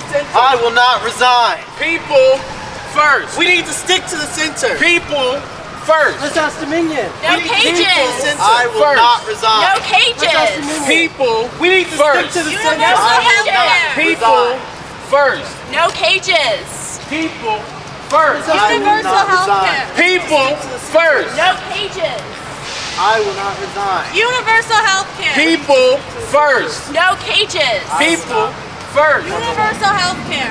center. I will not resign. People first. We need to stick to the center. People first. Let's ask Dominion. No cages. I will not resign. No cages. People We need to first. stick to the center. Universal I will not healthcare. People resign. first. No cages. People first. I will Universal not healthcare. resign. People first. No cages. I will not resign. Universal healthcare. People first. No cages. People first. Universal healthcare.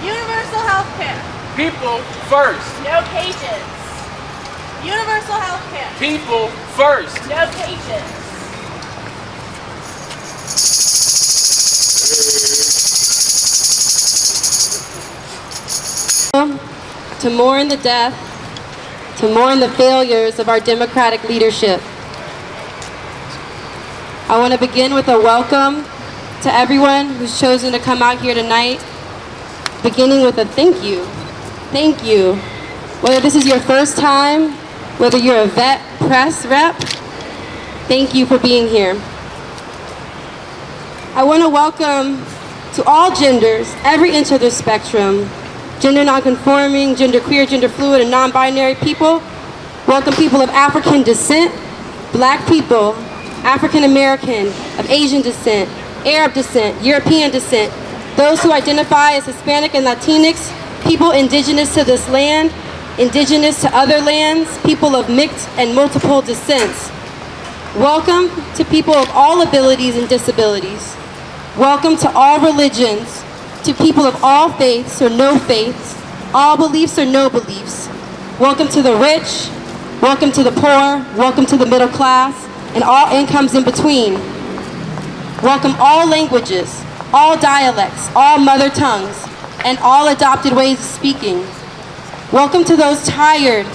Universal healthcare. People first. No cages. Universal healthcare. People first. No cages. To mourn the death, to mourn the failures of our democratic leadership. I want to begin with a welcome to everyone who's chosen to come out here tonight, beginning with a thank you. Thank you. Whether this is your first time, whether you're a vet press rep, thank you for being here. I want to welcome to all genders, every inch of the spectrum, gender nonconforming, genderqueer, gender fluid, and non-binary people. Welcome people of African descent, Black people, African American, of Asian descent, Arab descent, European descent, those who identify as Hispanic and Latinx, people indigenous to this land, indigenous to other lands, people of mixed and multiple descents. Welcome to people of all abilities and disabilities. Welcome to all religions, to people of all faiths or no faiths, all beliefs or no beliefs. Welcome to the rich, welcome to the poor, welcome to the middle class, and all incomes in between. Welcome all languages, all dialects, all mother tongues, and all adopted ways of speaking. Welcome to those tired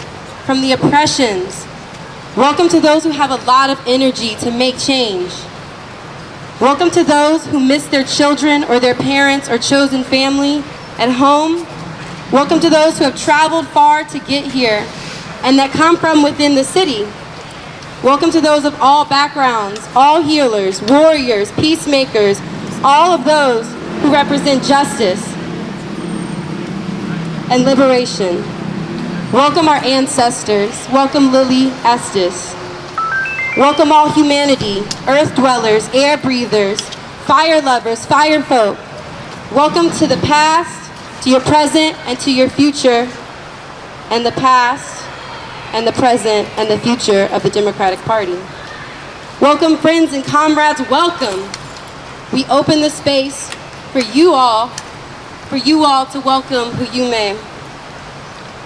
from the oppressions. Welcome to those who have a lot of energy to make change. Welcome to those who miss their children or their parents or chosen family at home. Welcome to those who have traveled far to get here and that come from within the city. Welcome to those of all backgrounds, all healers, warriors, peacemakers, all of those who represent justice and liberation. Welcome our ancestors. Welcome Lily Estes. Welcome all humanity, earth dwellers, air breathers, fire lovers, fire folk. Welcome to the past, to your present, and to your future, and the past, and the present, and the future of the Democratic Party. Welcome friends and comrades, welcome. We open the space for you all to welcome who you may.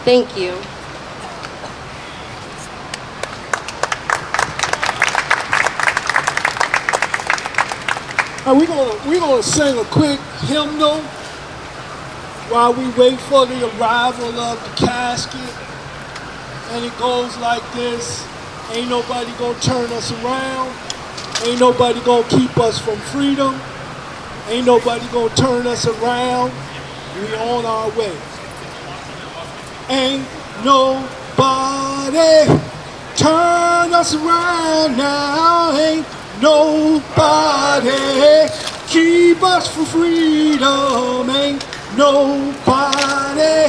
Thank you. We're gonna sing a quick hymnal while we wait for the arrival of the casket. And it goes like this: ain't nobody gonna turn us around. Ain't nobody gonna keep us from freedom. Ain't nobody gonna turn us around. We on our way. Ain't nobody turn us around now. Ain't nobody keep us from freedom. Ain't nobody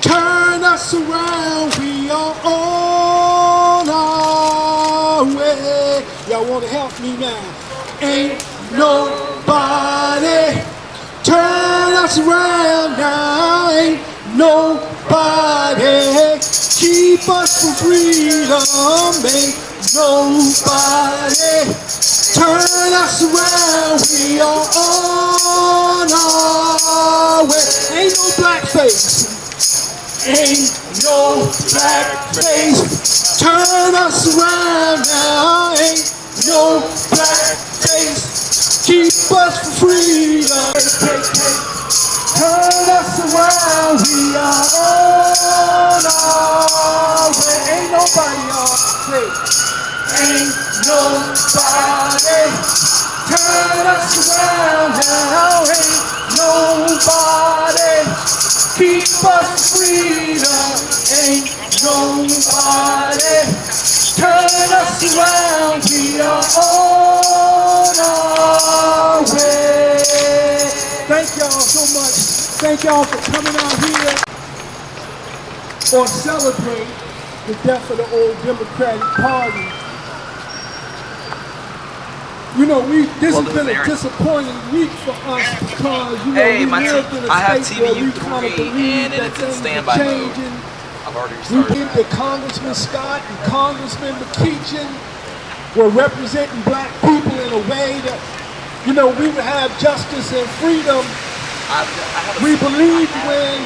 turn us around. We are on our way. Y'all want to help me now? Ain't nobody turn us around now. Ain't nobody keep us from freedom. Ain't nobody turn us around. We are on our way. Ain't no blackface. Ain't no blackface. Turn us around now. Ain't no blackface. Keep us from freedom. Turn us around. We are on our way. Ain't nobody on say. Ain't nobody turn us around now. Ain't nobody keep us freedom. Ain't nobody Turn us around, we are on our way. Thank y'all so much. Thank y'all for coming out here or celebrate the death of the old Democratic Party. You know, this has been a disappointing week for us because, you know, we lived in a state where we kind of believed that things were changing. We believed that Congressman Scott and Congressman McKeachin were representing black people in a way that, you know, we would have justice and freedom. We believed when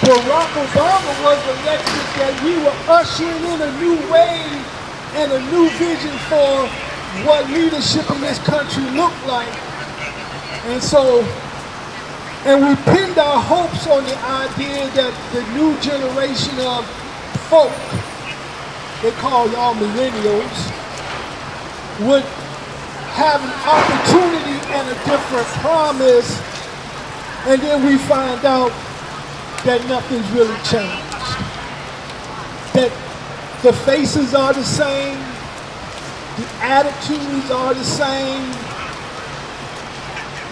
Barack Obama was elected that we were ushering in a new wave and a new vision for what leadership in this country looked like. And so, and we pinned our hopes on the idea that the new generation of folk, they call y'all millennials, would have an opportunity and a different promise, and then we find out that nothing's really changed. That the faces are the same, the attitudes are the same,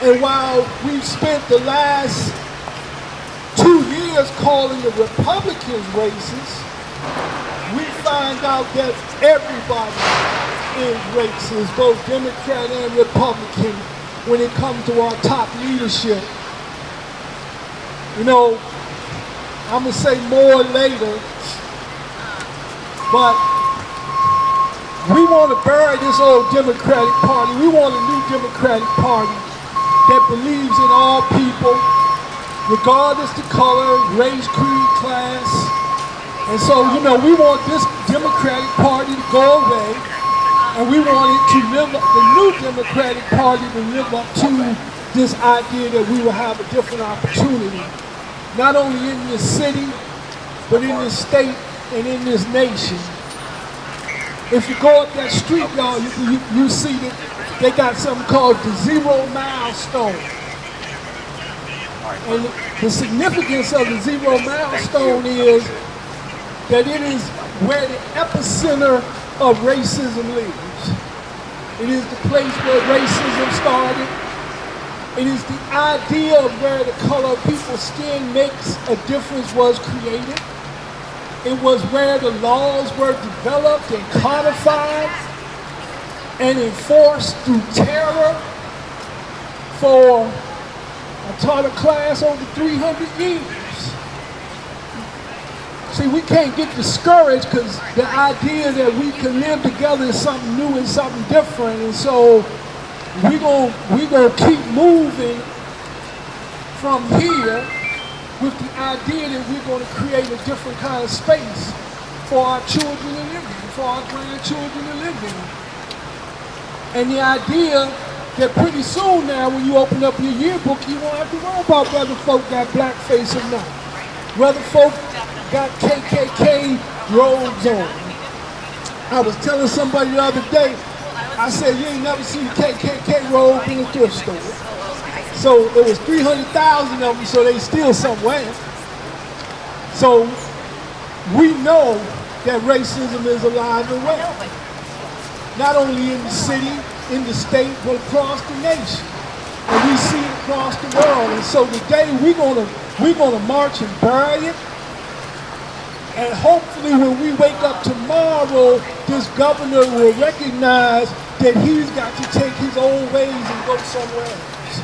and while we've spent the last 2 years calling the Republicans racist, we find out that everybody is racist, both Democrat and Republican, when it comes to our top leadership. You know, I'm gonna say more later, but we want to bury this old Democratic Party. We want a new Democratic Party that believes in all people, regardless of color, race, creed, class. And so, you know, we want this Democratic Party to go away, and we want it to live up, the new Democratic Party to live up to this idea that we will have a different opportunity, not only in this city, but in this state and in this nation. If you go up that street, y'all, you see that they got something called the 0 milestone. And the significance of the 0 milestone is that it is where the epicenter of racism lives. It is the place where racism started. It is the idea of where the color of people's skin makes a difference was created. It was where the laws were developed and codified and enforced through terror for, I taught a class over 300 years. See, we can't get discouraged because the idea that we can live together is something new and something different. And so we're gonna keep moving from here with the idea that we're going to create a different kind of space for our children to live in, for our grandchildren to live in. And the idea that pretty soon now, when you open up your yearbook, you won't have to worry about whether folk got blackface or not, whether folk got KKK robes on. I was telling somebody the other day, I said, you ain't never seen a KKK robe in a thrift store. So it was 300,000 of them, so they still somewhere. So we know that racism is alive and well. Not only in the city, in the state, but across the nation. And we see it across the world. And so today we're gonna march and bury it. And hopefully when we wake up tomorrow, this governor will recognize that he's got to take his old ways and go somewhere else.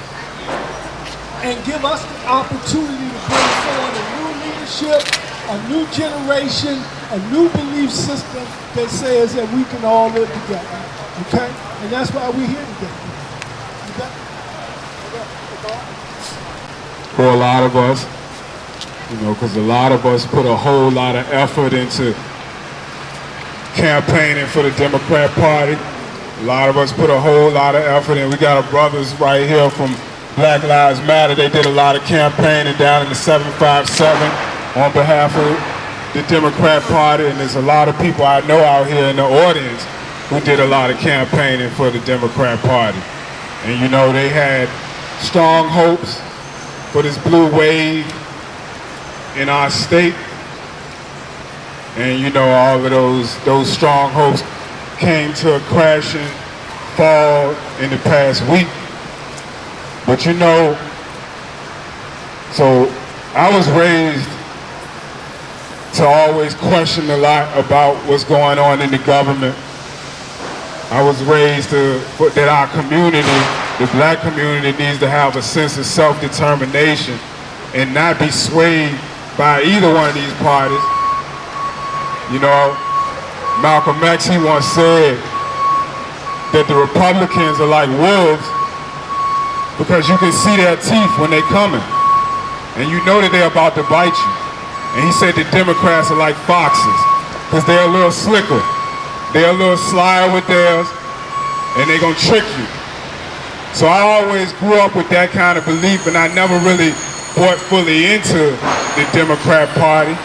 And give us the opportunity to bring forward a new leadership, a new generation, a new belief system that says that we can all live together, okay? And that's why we're here today. For a lot of us, you know, because a lot of us put a whole lot of effort into campaigning for the Democrat Party. A lot of us put a whole lot of effort in. We got our brothers right here from Black Lives Matter. They did a lot of campaigning down in the 757 on behalf of the Democrat Party, and there's a lot of people I know out here in the audience who did a lot of campaigning for the Democrat Party. And you know, they had strong hopes for this blue wave in our state. And you know, all of those strong hopes came to a crashing fall in the past week. But you know, so I was raised to always question a lot about what's going on in the government. I was raised that our community, the black community, needs to have a sense of self-determination and not be swayed by either one of these parties. You know, Malcolm X, he once said that the Republicans are like wolves because you can see their teeth when they're coming. And you know that they're about to bite you. And he said the Democrats are like foxes because they're a little slicker. They're a little slyer with theirs, and they're gonna trick you. So I always grew up with that kind of belief, and I never really bought fully into the Democrat Party.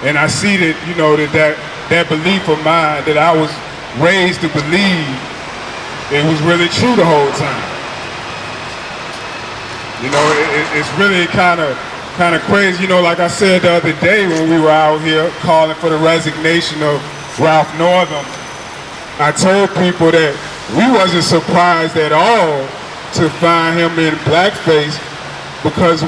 And I see that, you know, that belief of mine that I was raised to believe, it was really true the whole time. You know, it's really kind of crazy. You know, like I said the other day when we were out here calling for the resignation of Ralph Northam, I told people that we wasn't surprised at all to find him in blackface because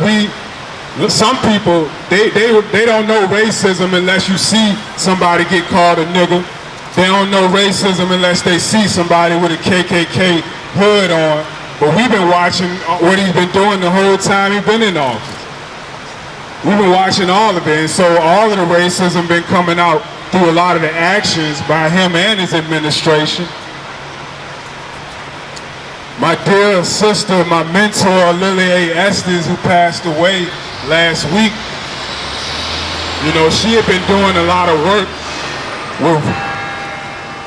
some people, they don't know racism unless you see somebody get called a nigger. They don't know racism unless they see somebody with a KKK hood on. But we've been watching what he's been doing the whole time he's been in office. We've been watching all of it, and so all of the racism been coming out through a lot of the actions by him and his administration. My dear sister, my mentor, Lily A. Estes, who passed away last week, you know, she had been doing a lot of work with,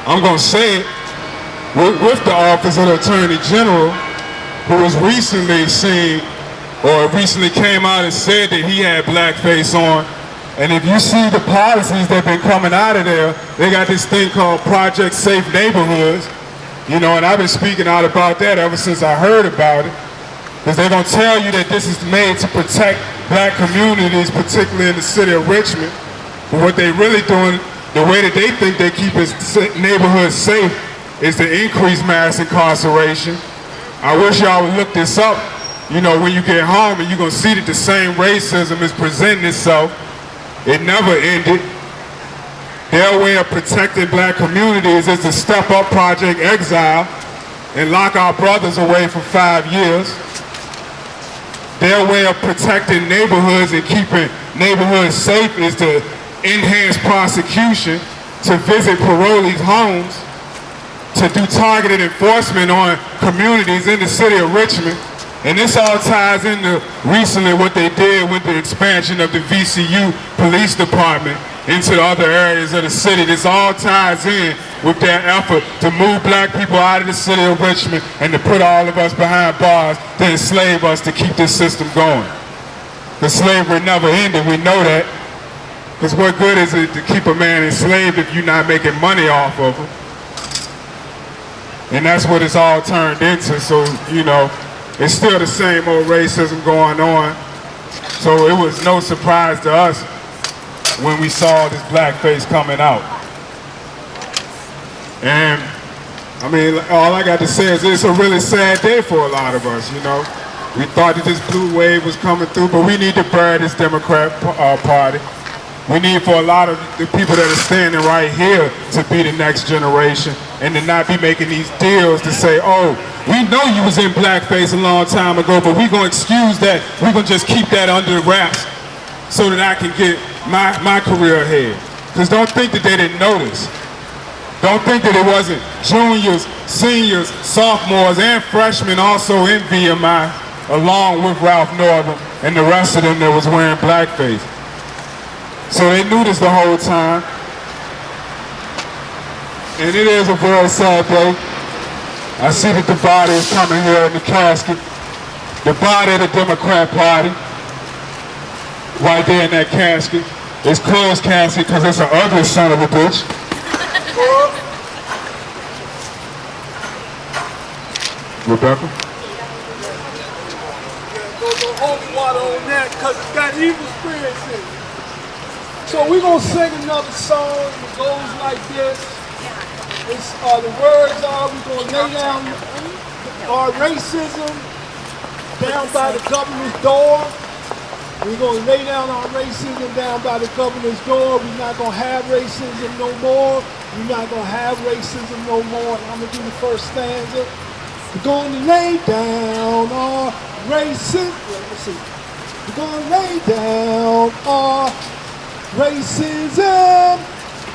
I'm going to say it, with the Office of the Attorney General, who was recently seen, or recently came out and said that he had blackface on. And if you see the policies that have been coming out of there, they got this thing called Project Safe Neighborhoods. You know, and I've been speaking out about that ever since I heard about it. Because they're going to tell you that this is made to protect black communities, particularly in the city of Richmond. But what they're really doing, the way that they think they keep his neighborhood safe is to increase mass incarceration. I wish y'all would look this up, you know, when you get home, and you're going to see that the same racism is presenting itself. It never ended. Their way of protecting black communities is to step up Project Exile and lock our brothers away for 5 years. Their way of protecting neighborhoods and keeping neighborhoods safe is to enhance prosecution, to visit parolees' homes, to do targeted enforcement on communities in the city of Richmond. And this all ties into recently what they did with the expansion of the VCU Police Department into the other areas of the city. This all ties in with their effort to move black people out of the city of Richmond and to put all of us behind bars to enslave us to keep this system going. The slavery never ended, we know that. Because what good is it to keep a man enslaved if you're not making money off of him? And that's what it's all turned into. So, you know, it's still the same old racism going on. So it was no surprise to us when we saw this blackface coming out. And, I mean, all I got to say is it's a really sad day for a lot of us, you know. We thought that this blue wave was coming through, but we need to bury this Democrat Party. We need for a lot of the people that are standing right here to be the next generation and to not be making these deals to say, oh, we know you was in blackface a long time ago, but we're going to excuse that. We're going to just keep that under the wraps so that I can get my career ahead. Because don't think that they didn't notice. Don't think that it wasn't juniors, seniors, sophomores, and freshmen also in VMI, along with Ralph Northam and the rest of them that was wearing blackface. So they knew this the whole time. And it is a very sad day. I see that the body is coming here in the casket. The body of the Democrat Party, right there in that casket. It's closed casket because it's an ugly son of a bitch. Rebecca? Go holy water on that because it's got evil spirits in it. So we're gonna sing another song that goes like this. It's, the words are, we're gonna lay down our racism down by the governor's door. We're gonna lay down our racism down by the governor's door. We're not gonna have racism no more. We're not gonna have racism no more. And I'm gonna do the first stanza. We're gonna lay down our racism. Let's see. We're gonna lay down our racism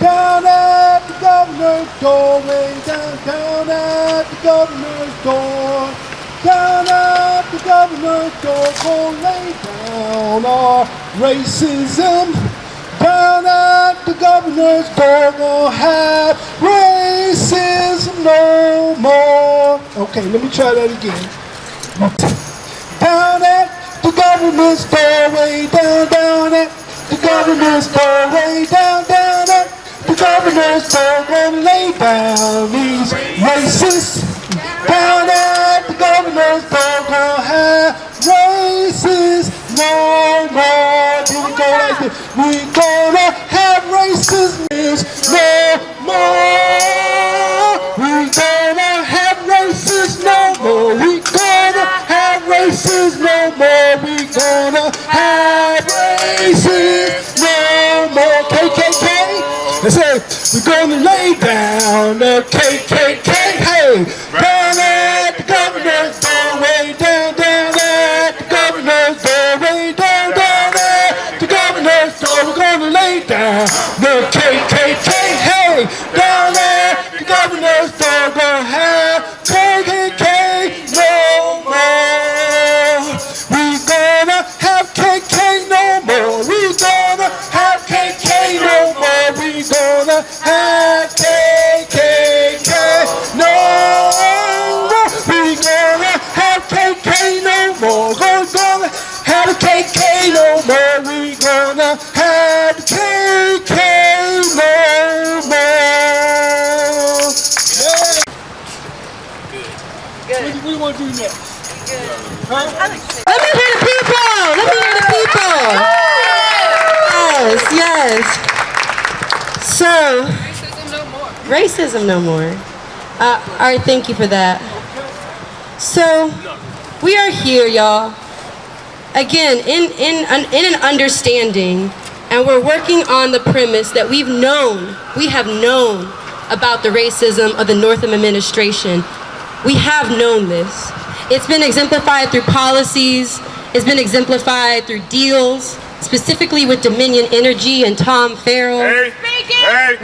down at the governor's door, way down at the governor's door, down at the governor's door. Gonna lay down our racism down at the governor's door. Gonna have racism no more. Okay, let me try that again. Down at the governor's doorway, down at the governor's doorway, down at the governor's door. Gonna lay down these racists. Down at the governor's door. Gonna have racists no more. Here we go like this. We gonna have racism no more. We gonna have racists no more. We gonna have racists no more. We gonna have racists no more. KKK. Let's say we're gonna lay down the KKK. Hey, down at the governor's doorway, down at the governor's doorway, down at the governor's door. We're gonna lay down the KKK. Hey, down at the governor's door. Gonna have KKK no more. We gonna have KK no more. We gonna have KK no more. We gonna have KKK no more. We gonna have KK no more. We're gonna have a KK no more. We gonna have KK no more. Yeah. What do we want to do next? Huh? Let me hear the people. Let me hear the people. Yes, yes. So, racism no more. All right, thank you for that. So, we are here, y'all. Again, in an understanding, and we're working on the premise that we have known about the racism of the Northam administration. We have known this. It's been exemplified through policies. It's been exemplified through deals, specifically with Dominion Energy and Tom Farrell.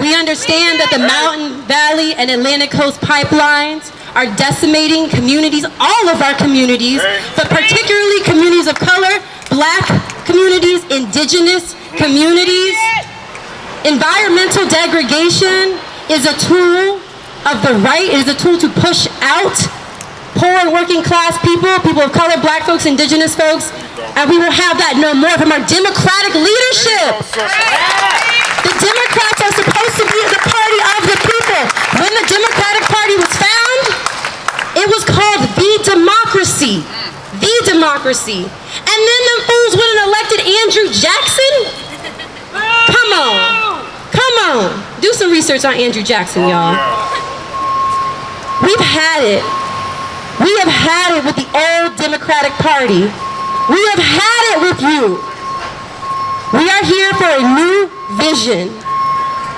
We understand that the Mountain Valley and Atlantic Coast pipelines are decimating communities, all of our communities, but particularly communities of color, black communities, indigenous communities. Environmental degradation is a tool of the right, is a tool to push out poor and working class people, people of color, black folks, indigenous folks, and we will have that no more from our democratic leadership. The Democrats are supposed to be the party of the people. When the Democratic Party was found, it was called the democracy. The democracy. And then them fools went and elected Andrew Jackson? Come on. Come on. Do some research on Andrew Jackson, y'all. We've had it. We have had it with the old Democratic Party. We have had it with you. We are here for a new vision.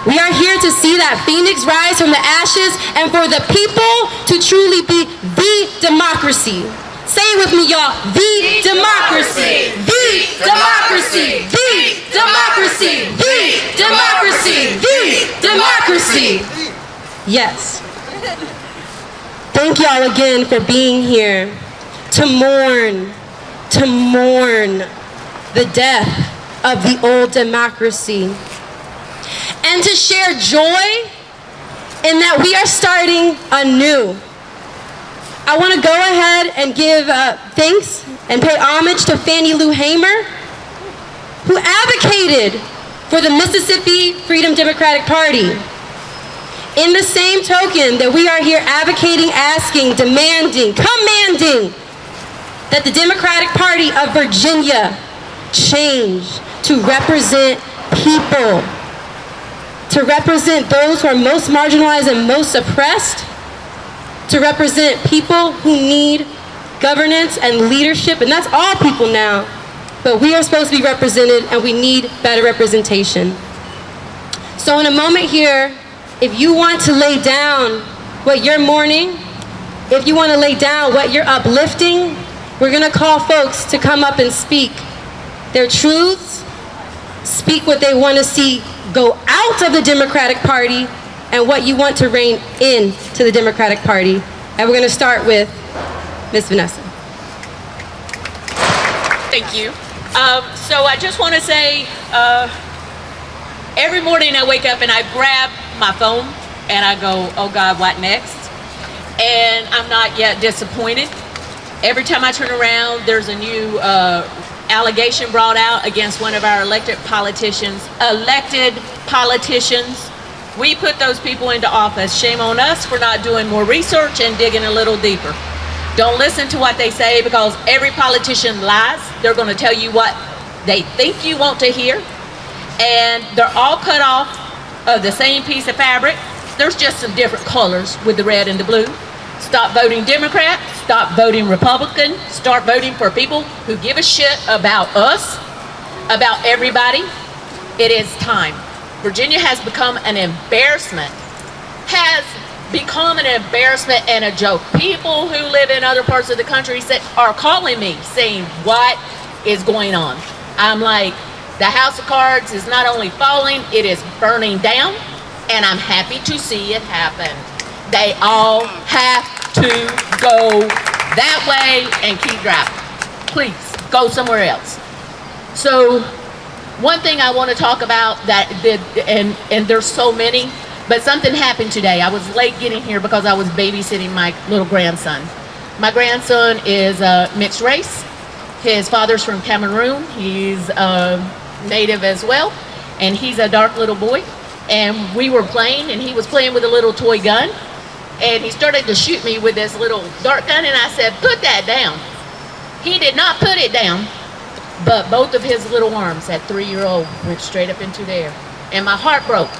We are here to see that phoenix rise from the ashes and for the people to truly be the democracy. Say it with me, y'all. The democracy. The democracy. The democracy. The democracy. The democracy. Yes. Thank y'all again for being here to mourn the death of the old democracy and to share joy in that we are starting anew. I want to go ahead and give thanks and pay homage to Fannie Lou Hamer, who advocated for the Mississippi Freedom Democratic Party. In the same token that we are here advocating, asking, demanding, commanding that the Democratic Party of Virginia change to represent people, to represent those who are most marginalized and most oppressed, to represent people who need governance and leadership, and that's all people now. But we are supposed to be represented, and we need better representation. So in a moment here, if you want to lay down what you're mourning, if you want to lay down what you're uplifting, we're going to call folks to come up and speak their truths, speak what they want to see go out of the Democratic Party, and what you want to rein in to the Democratic Party. And we're going to start with Ms. Vanessa. Thank you. So I just want to say, every morning I wake up and I grab my phone and I go, oh God, what next? And I'm not yet disappointed. Every time I turn around, there's a new allegation brought out against one of our elected politicians. We put those people into office. Shame on us for not doing more research and digging a little deeper. Don't listen to what they say, because every politician lies. They're going to tell you what they think you want to hear. And they're all cut off of the same piece of fabric. There's just some different colors with the red and the blue. Stop voting Democrat. Stop voting Republican. Start voting for people who give a shit about us, about everybody. It is time. Virginia has become an embarrassment. And a joke. People who live in other parts of the country are calling me saying, what is going on? I'm like, the house of cards is not only falling, it is burning down, and I'm happy to see it happen. They all have to go that way and keep driving. Please, go somewhere else. So, one thing I want to talk about and there's so many, but something happened today. I was late getting here because I was babysitting my little grandson. My grandson is mixed race. His father's from Cameroon. He's native as well, and he's a dark little boy. And we were playing, and he was playing with a little toy gun, and he started to shoot me with this little dart gun, and I said, put that down. He did not put it down, but both of his little arms, that 3-year-old, went straight up into the air, and my heart broke.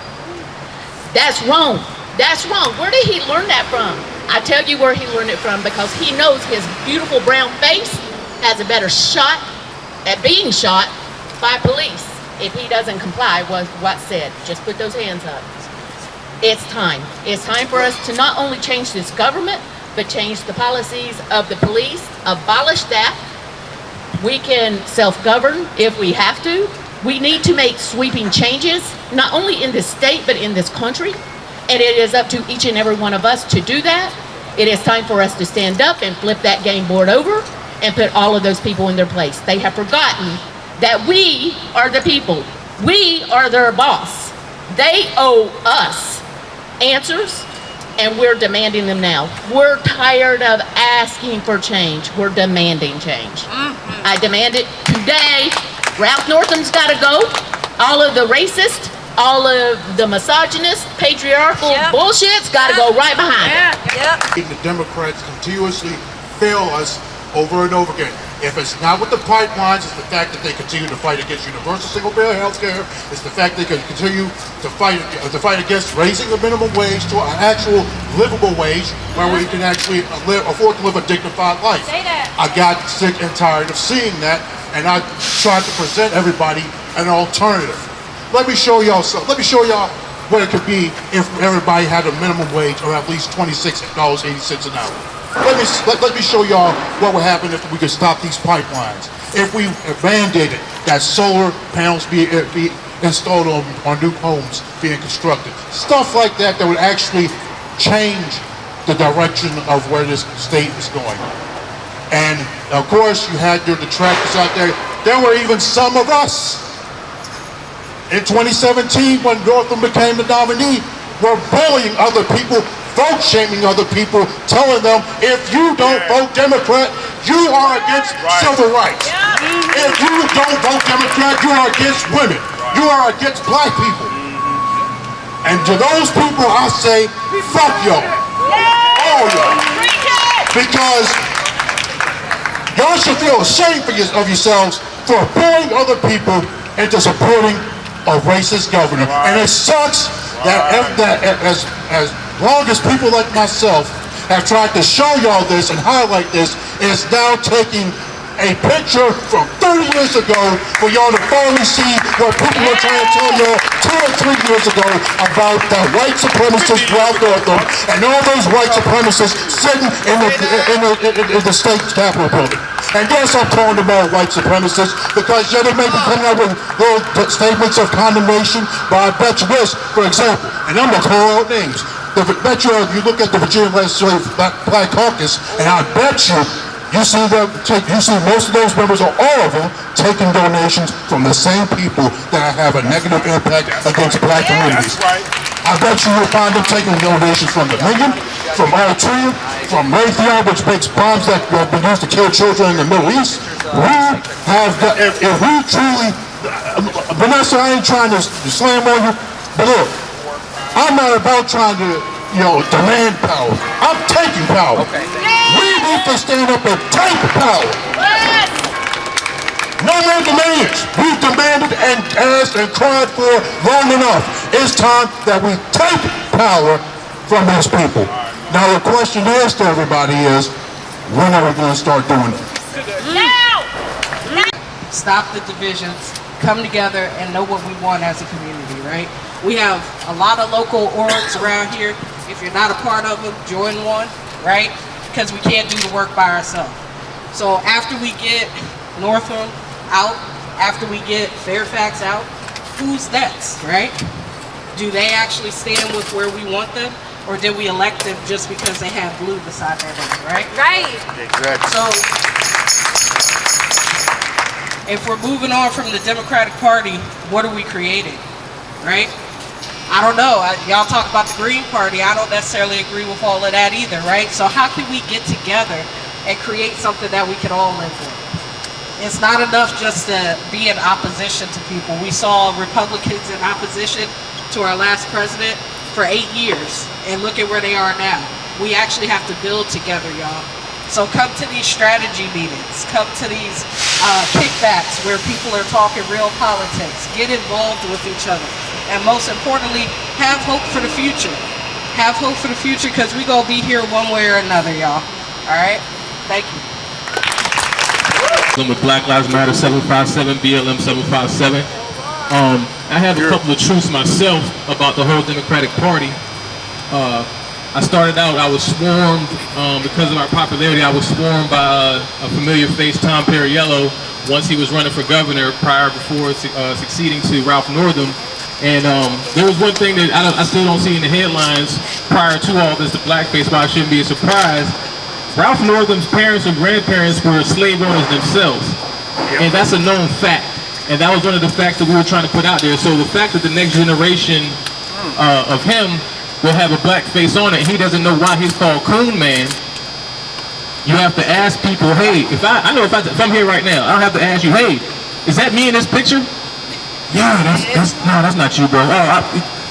That's wrong. That's wrong. Where did he learn that from? I tell you where he learned it from, because he knows his beautiful brown face has a better shot at being shot by police if he doesn't comply with what's said. Just put those hands up. It's time. It's time for us to not only change this government, but change the policies of the police, abolish that. We can self-govern if we have to. We need to make sweeping changes, not only in this state, but in this country. And it is up to each and every one of us to do that. It is time for us to stand up and flip that game board over and put all of those people in their place. They have forgotten that we are the people. We are their boss. They owe us answers, and we're demanding them now. We're tired of asking for change. We're demanding change. I demand it today. Ralph Northam's got to go. All of the racist, all of the misogynist, patriarchal bullshit's got to go right behind it. The Democrats continuously fail us over and over again. If it's not with the pipelines, it's the fact that they continue to fight against universal single-payer health care. It's the fact they can continue to fight against raising the minimum wage to an actual livable wage where we can actually afford to live a dignified life. I got sick and tired of seeing that, and I tried to present everybody an alternative. Let me show y'all what it could be if everybody had a minimum wage or at least $26.80 an hour. Let me show y'all what would happen if we could stop these pipelines. If we mandated that solar panels be installed on new homes being constructed. Stuff like that would actually change the direction of where this state is going. And of course, you had your detractors out there. There were even some of us in 2017 when Northam became the nominee were bullying other people, vote shaming other people, telling them, if you don't vote Democrat, you are against civil rights. If you don't vote Democrat, you are against women. You are against black people. And to those people, I say, fuck y'all. All y'all. Because y'all should feel ashamed of yourselves for bullying other people into supporting a racist governor. And it sucks that as long as people like myself have tried to show y'all this and highlight this, it's now taking a picture from 30 years ago for y'all to finally see what people were trying to tell y'all 2 or 3 years ago about the white supremacists Ralph Northam and all those white supremacists sitting in the state capitol building. And yes, I'm talking about white supremacists because they may be coming out with little statements of condemnation, but I bet you this, for example, and I'm going to call out names. I bet you look at the Virginia Legislative Black Caucus, and I bet you see most of those members, or all of them, taking donations from the same people that have a negative impact against black communities. I bet you will find them taking donations from Dominion, from Eritrea, from Raytheon, which makes bombs that have been used to kill children in the Middle East. If we truly, Vanessa, I ain't trying to slam on you, but look, I'm not about trying to, demand power. I'm taking power. We need to stand up and take power. No more demands. We've demanded and asked and cried for long enough. It's time that we take power from these people. Now the question is to everybody is, when are we going to start doing it? Now! Stop the divisions, come together and know what we want as a community, right? We have a lot of local orgs around here. If you're not a part of them, join one, right? Because we can't do the work by ourselves. So after we get Northam out, after we get Fairfax out, who's next, right? Do they actually stand with where we want them? Or did we elect them just because they have blue beside their name, right? Right. Exactly. So, if we're moving on from the Democratic Party, what are we creating, right? I don't know. Y'all talk about the Green Party. I don't necessarily agree with all of that either, right? So how can we get together and create something that we can all live with? It's not enough just to be in opposition to people. We saw Republicans in opposition to our last president for 8 years, and look at where they are now. We actually have to build together, y'all. So come to these strategy meetings, come to these kickbacks where people are talking real politics, get involved with each other, and most importantly, have hope for the future. Have hope for the future because we're going to be here one way or another, y'all. All right? Thank you. I'm with Black Lives Matter 757, BLM 757. I have a couple of truths myself about the whole Democratic Party. I started out, I was swarmed, because of our popularity, I was swarmed by a familiar face, Tom Perriello, once he was running for governor before succeeding to Ralph Northam. And there was one thing that I still don't see in the headlines prior to all this, the blackface, why it shouldn't be a surprise. Ralph Northam's parents or grandparents were slave owners themselves. And that's a known fact. And that was one of the facts that we were trying to put out there. So the fact that the next generation of him will have a black face on it, he doesn't know why he's called Coon Man. You have to ask people, hey, if I'm here right now, I don't have to ask you, hey, is that me in this picture? Yeah, that's not you, bro.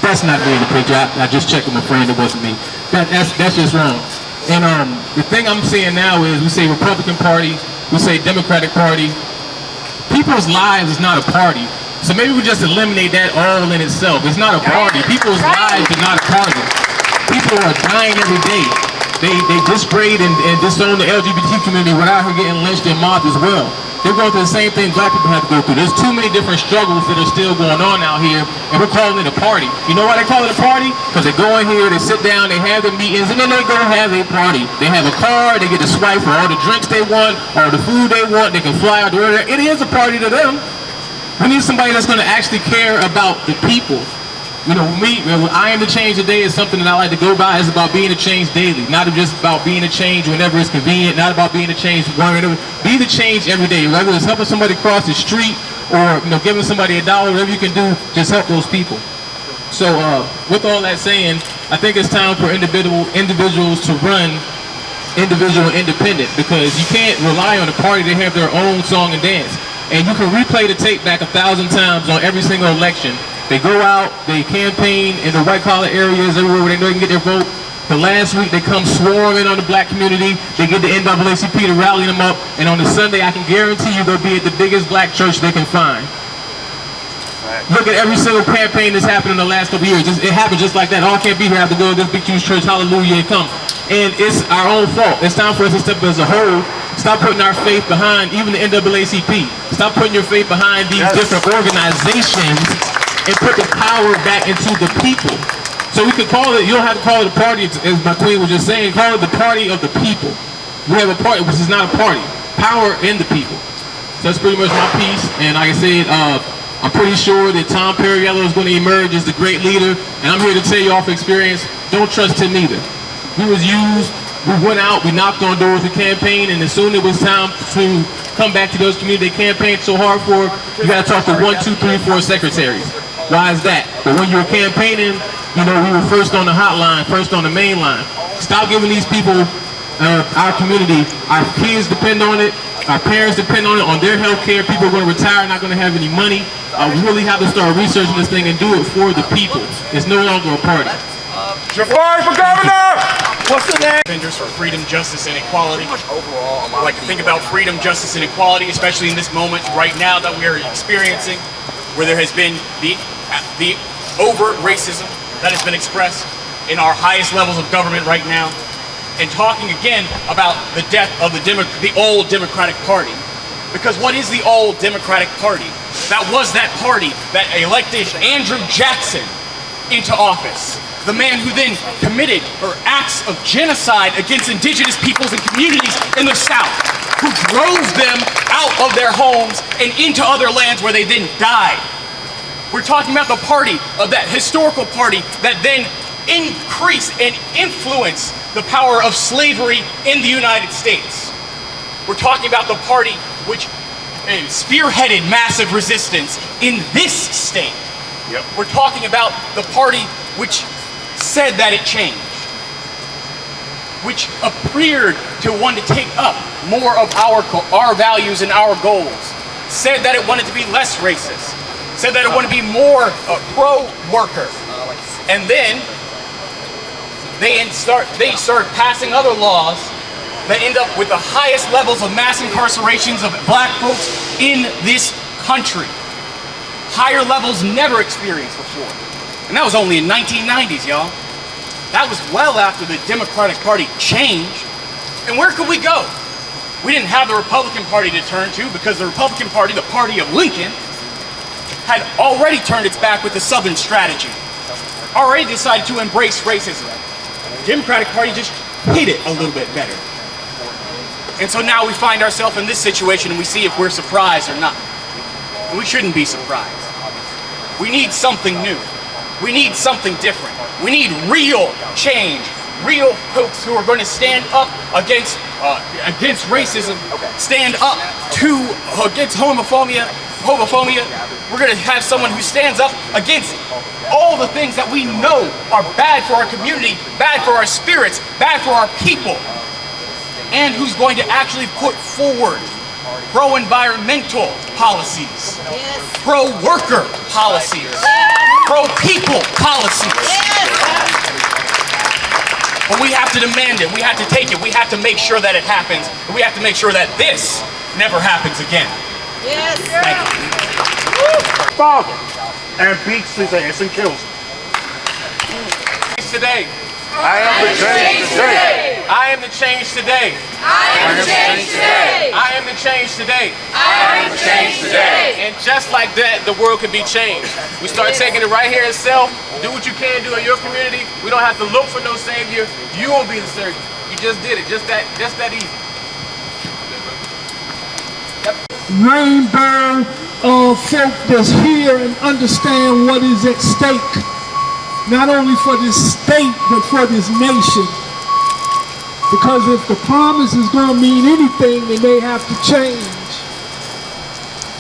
That's not me in the picture. I just checked with my friend, it wasn't me. That's just wrong. And the thing I'm seeing now is we say Republican Party, we say Democratic Party. People's lives is not a party. So maybe we just eliminate that all in itself. It's not a party. People's lives are not a party. People are dying every day. They disgrade and disown the LGBT community without her getting lynched and mobbed as well. They're going through the same thing black people have to go through. There's too many different struggles that are still going on out here, and we're calling it a party. You know why they call it a party? Because they go in here, they sit down, they have their meetings, and then they go have a party. They have a car, they get to swipe for all the drinks they want, all the food they want, they can fly out there. It is a party to them. We need somebody that's going to actually care about the people. You know, I am the change today is something that I like to go by. It's about being a change daily, not just about being a change whenever it's convenient, not about being a change whenever. Be the change every day, whether it's helping somebody cross the street or giving somebody $1, whatever you can do, just help those people. So with all that saying, I think it's time for individuals to run individual and independent, because you can't rely on a party to have their own song and dance. And you can replay the tape back 1,000 times on every single election. They go out, they campaign in the white-collar areas, everywhere where they know they can get their vote. The last week, they come swarming on the black community. They get the NAACP to rally them up. And on the Sunday, I can guarantee you they'll be at the biggest black church they can find. Look at every single campaign that's happened in the last couple years. It happened just like that. All can't be here. Have to go to this big huge church. Hallelujah, and come. And it's our own fault. It's time for us to step up as a whole. Stop putting our faith behind even the NAACP. Stop putting your faith behind these different organizations and put the power back into the people. So we could call it, you don't have to call it a party, as my queen was just saying, call it the party of the people. We have a party, which is not a party. Power in the people. So that's pretty much my piece. And like I said, I'm pretty sure that Tom Perriello is going to emerge as the great leader. And I'm here to tell you off experience, don't trust him either. We was used, we went out, we knocked on doors to campaign, and as soon as it was time to come back to those communities they campaigned so hard for, you got to talk to 1, 2, 3, 4 secretaries. Why is that? But when you're campaigning, you know, we were first on the hotline, first on the main line. Stop giving these people, our community, our kids depend on it, our parents depend on it, on their health care. People are going to retire, not going to have any money. We really have to start researching this thing and do it for the people. It's no longer a party. Jafari for governor! What's the name? Defenders for freedom, justice, and equality. I like to think about freedom, justice, and equality, especially in this moment right now that we are experiencing, where there has been the overt racism that has been expressed in our highest levels of government right now, and talking again about the death of the old Democratic Party. Because what is the old Democratic Party? That was that party that elected Andrew Jackson into office. The man who then committed acts of genocide against indigenous peoples and communities in the South, who drove them out of their homes and into other lands where they then died. We're talking about the party of that historical party that then increased and influenced the power of slavery in the United States. We're talking about the party which spearheaded massive resistance in this state. Yep. We're talking about the party which said that it changed, which appeared to want to take up more of our values and our goals, said that it wanted to be less racist, said that it wanted to be more pro-worker, and then they start passing other laws that end up with the highest levels of mass incarcerations of black folks in this country. Higher levels never experienced before. And that was only in 1990s, y'all. That was well after the Democratic Party changed. And where could we go? We didn't have the Republican Party to turn to because the Republican Party, the party of Lincoln, had already turned its back with the Southern strategy. Already decided to embrace racism. The Democratic Party just hid it a little bit better. And so now we find ourselves in this situation and we see if we're surprised or not. And we shouldn't be surprised. We need something new. We need something different. We need real change. Real folks who are going to stand up against racism, stand up against homophobia. We're going to have someone who stands up against all the things that we know are bad for our community, bad for our spirits, bad for our people, and who's going to actually put forward pro-environmental policies, pro-worker policies, pro-people policies. But we have to demand it, we have to take it, we have to make sure that it happens, and we have to make sure that this never happens again. Yes. Thank you. Father, and beats his ass and kills him. Today. I am the change today. I am the change today. I am the change today. I am the change today. I am the change today. And just like that, the world can be changed. We start taking it right here in self. Do what you can do in your community. We don't have to look for no savior. You won't be the savior. You just did it. Just that easy. Rainbow folk that's here and understand what is at stake, not only for this state, but for this nation. Because if the promise is going to mean anything, then they have to change.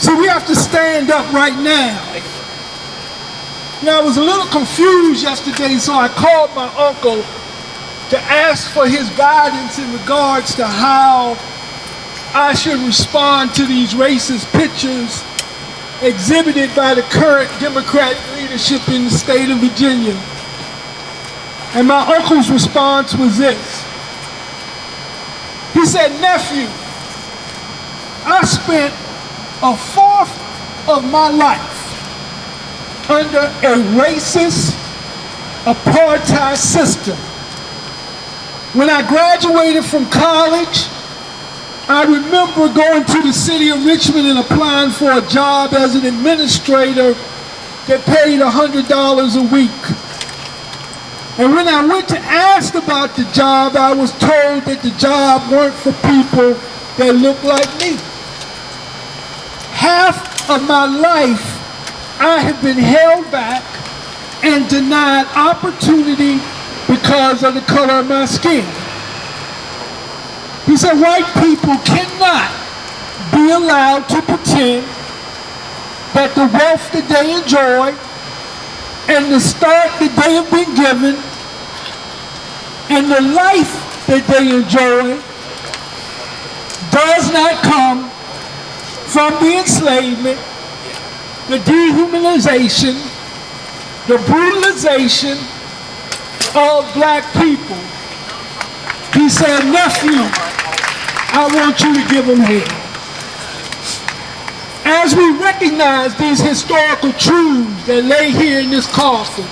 So we have to stand up right now. Now, I was a little confused yesterday, so I called my uncle to ask for his guidance in regards to how I should respond to these racist pictures exhibited by the current Democratic leadership in the state of Virginia. And my uncle's response was this. He said, nephew, I spent a fourth of my life under a racist apartheid system. When I graduated from college, I remember going to the city of Richmond and applying for a job as an administrator that paid $100 a week. And when I went to ask about the job, I was told that the job weren't for people that looked like me. Half of my life, I have been held back and denied opportunity because of the color of my skin. He said white people cannot be allowed to pretend that the wealth that they enjoy and the start that they have been given and the life that they enjoy does not come from the enslavement, the dehumanization, the brutalization of black people. He said, nephew, I want you to give them here. As we recognize these historical truths that lay here in this coffin,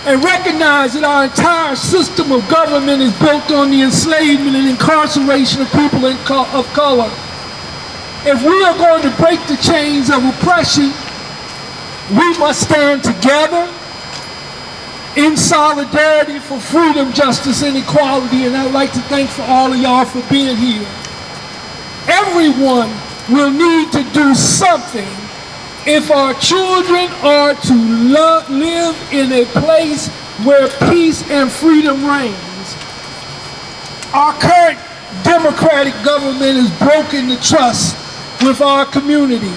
and recognize that our entire system of government is built on the enslavement and incarceration of people of color, if we are going to break the chains of oppression, we must stand together in solidarity for freedom, justice, and equality. And I'd like to thank for all of y'all for being here. Everyone will need to do something if our children are to live in a place where peace and freedom reigns. Our current democratic government has broken the trust with our community.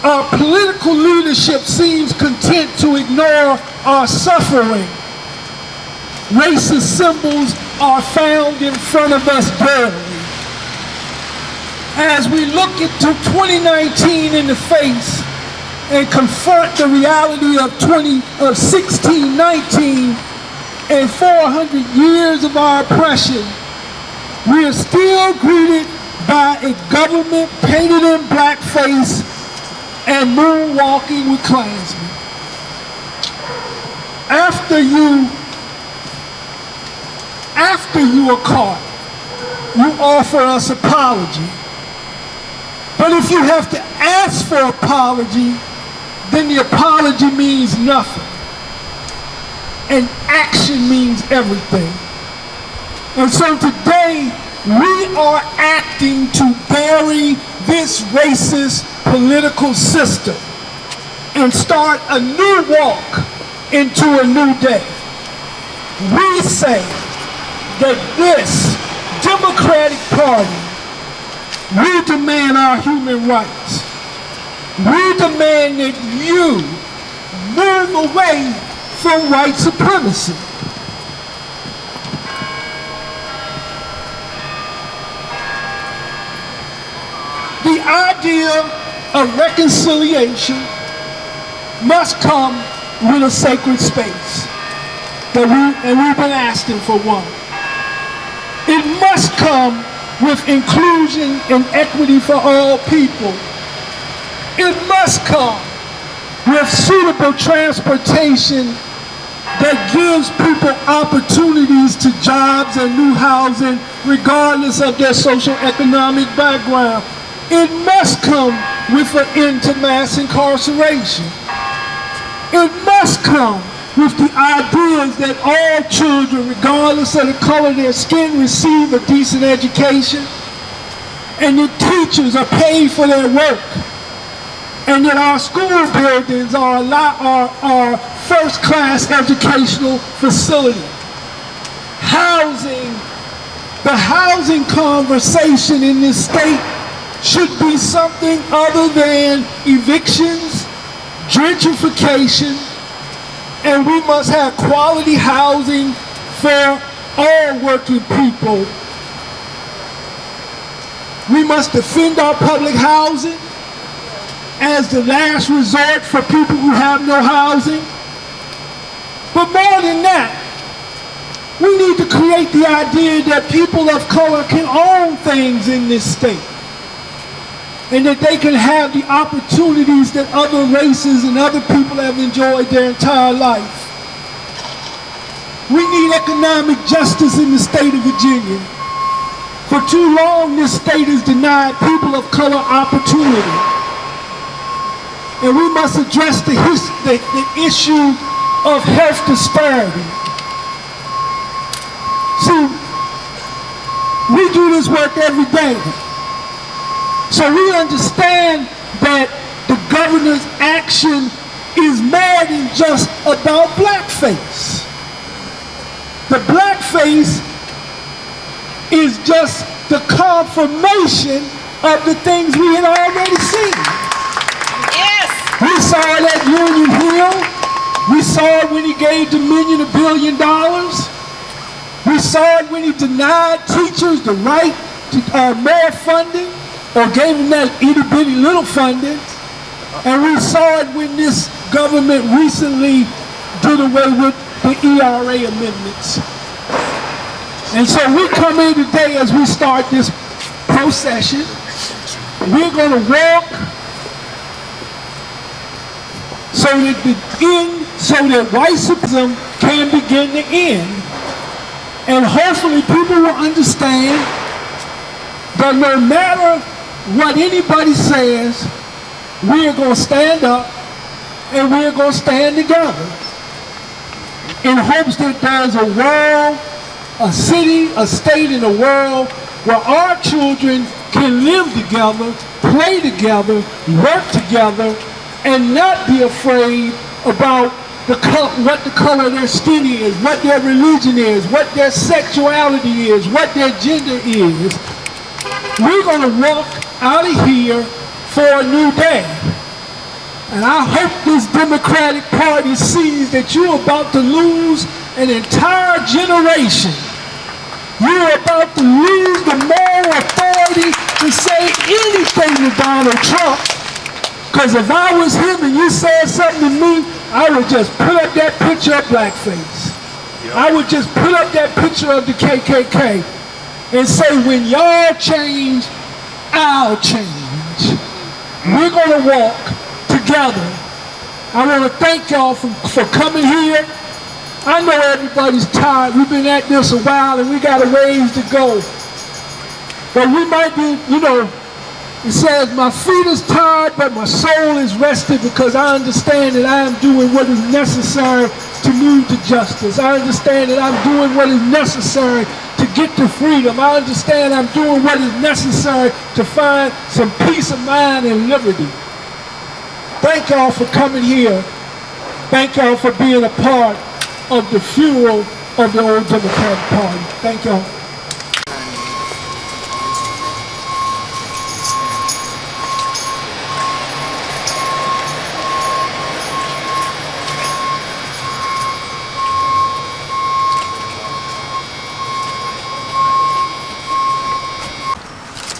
Our political leadership seems content to ignore our suffering. Racist symbols are found in front of us daily. As we look into 2019 in the face and confront the reality of 1619 and 400 years of our oppression, we are still greeted by a government painted in blackface and moonwalking with Klansmen. After you are caught, you offer us apology. But if you have to ask for apology, then the apology means nothing. And action means everything. And so today, we are acting to bury this racist political system and start a new walk into a new day. We say that this Democratic Party, we demand our human rights. We demand that you move away from white supremacy. The idea of reconciliation must come with a sacred space. And we've been asking for one. It must come with inclusion and equity for all people. It must come with suitable transportation that gives people opportunities to jobs and new housing regardless of their socioeconomic background. It must come with an end to mass incarceration. It must come with the ideas that all children, regardless of the color of their skin, receive a decent education, and that teachers are paid for their work, and that our school buildings are first-class educational facilities. Housing, the housing conversation in this state should be something other than evictions, gentrification, and we must have quality housing for all working people. We must defend our public housing as the last resort for people who have no housing. But more than that, we need to create the idea that people of color can own things in this state. and that they can have the opportunities that other races and other people have enjoyed their entire life. We need economic justice in the state of Virginia. For too long, this state has denied people of color opportunity. And we must address the issue of health disparity. See, we do this work every day. So we understand that the governor's action is more than just about blackface. The blackface is just the confirmation of the things we had already seen. Yes. We saw it at Union Hill. We saw it when he gave Dominion $1 billion. We saw it when he denied teachers the right to more funding, or gave them that itty bitty little funding. And we saw it when this government recently did away with the ERA amendments. And so we come in today as we start this procession. We're going to walk so that white supremacism can begin to end. And hopefully people will understand that no matter what anybody says, we're going to stand up and we're going to stand together in hopes that there's a world, a city, a state, and a world where our children can live together, play together, work together, and not be afraid about what the color of their skin is, what their religion is, what their sexuality is, what their gender is. We're going to walk out of here for a new day. And I hope this Democratic Party sees that you're about to lose an entire generation. You're about to lose the moral authority to say anything to Donald Trump. Because if I was him and you said something to me, I would just put up that picture of blackface. I would just put up that picture of the KKK and say, when y'all change, I'll change. We're going to walk together. I want to thank y'all for coming here. I know everybody's tired. We've been at this a while and we got a ways to go. But we might be, it says, my feet is tired, but my soul is rested, because I understand that I am doing what is necessary to move to justice. I understand that I'm doing what is necessary to get to freedom. I understand I'm doing what is necessary to find some peace of mind and liberty. Thank y'all for coming here. Thank y'all for being a part of the funeral of the old Democratic Party. Thank y'all.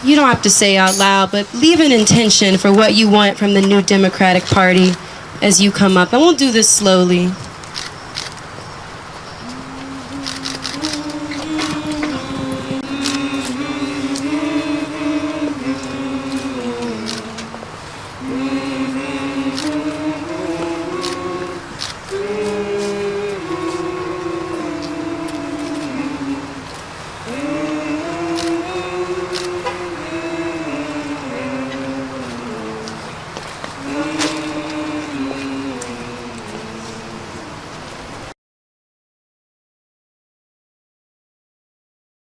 You don't have to say out loud, but leave an intention for what you want from the new Democratic Party as you come up. And we'll do this slowly.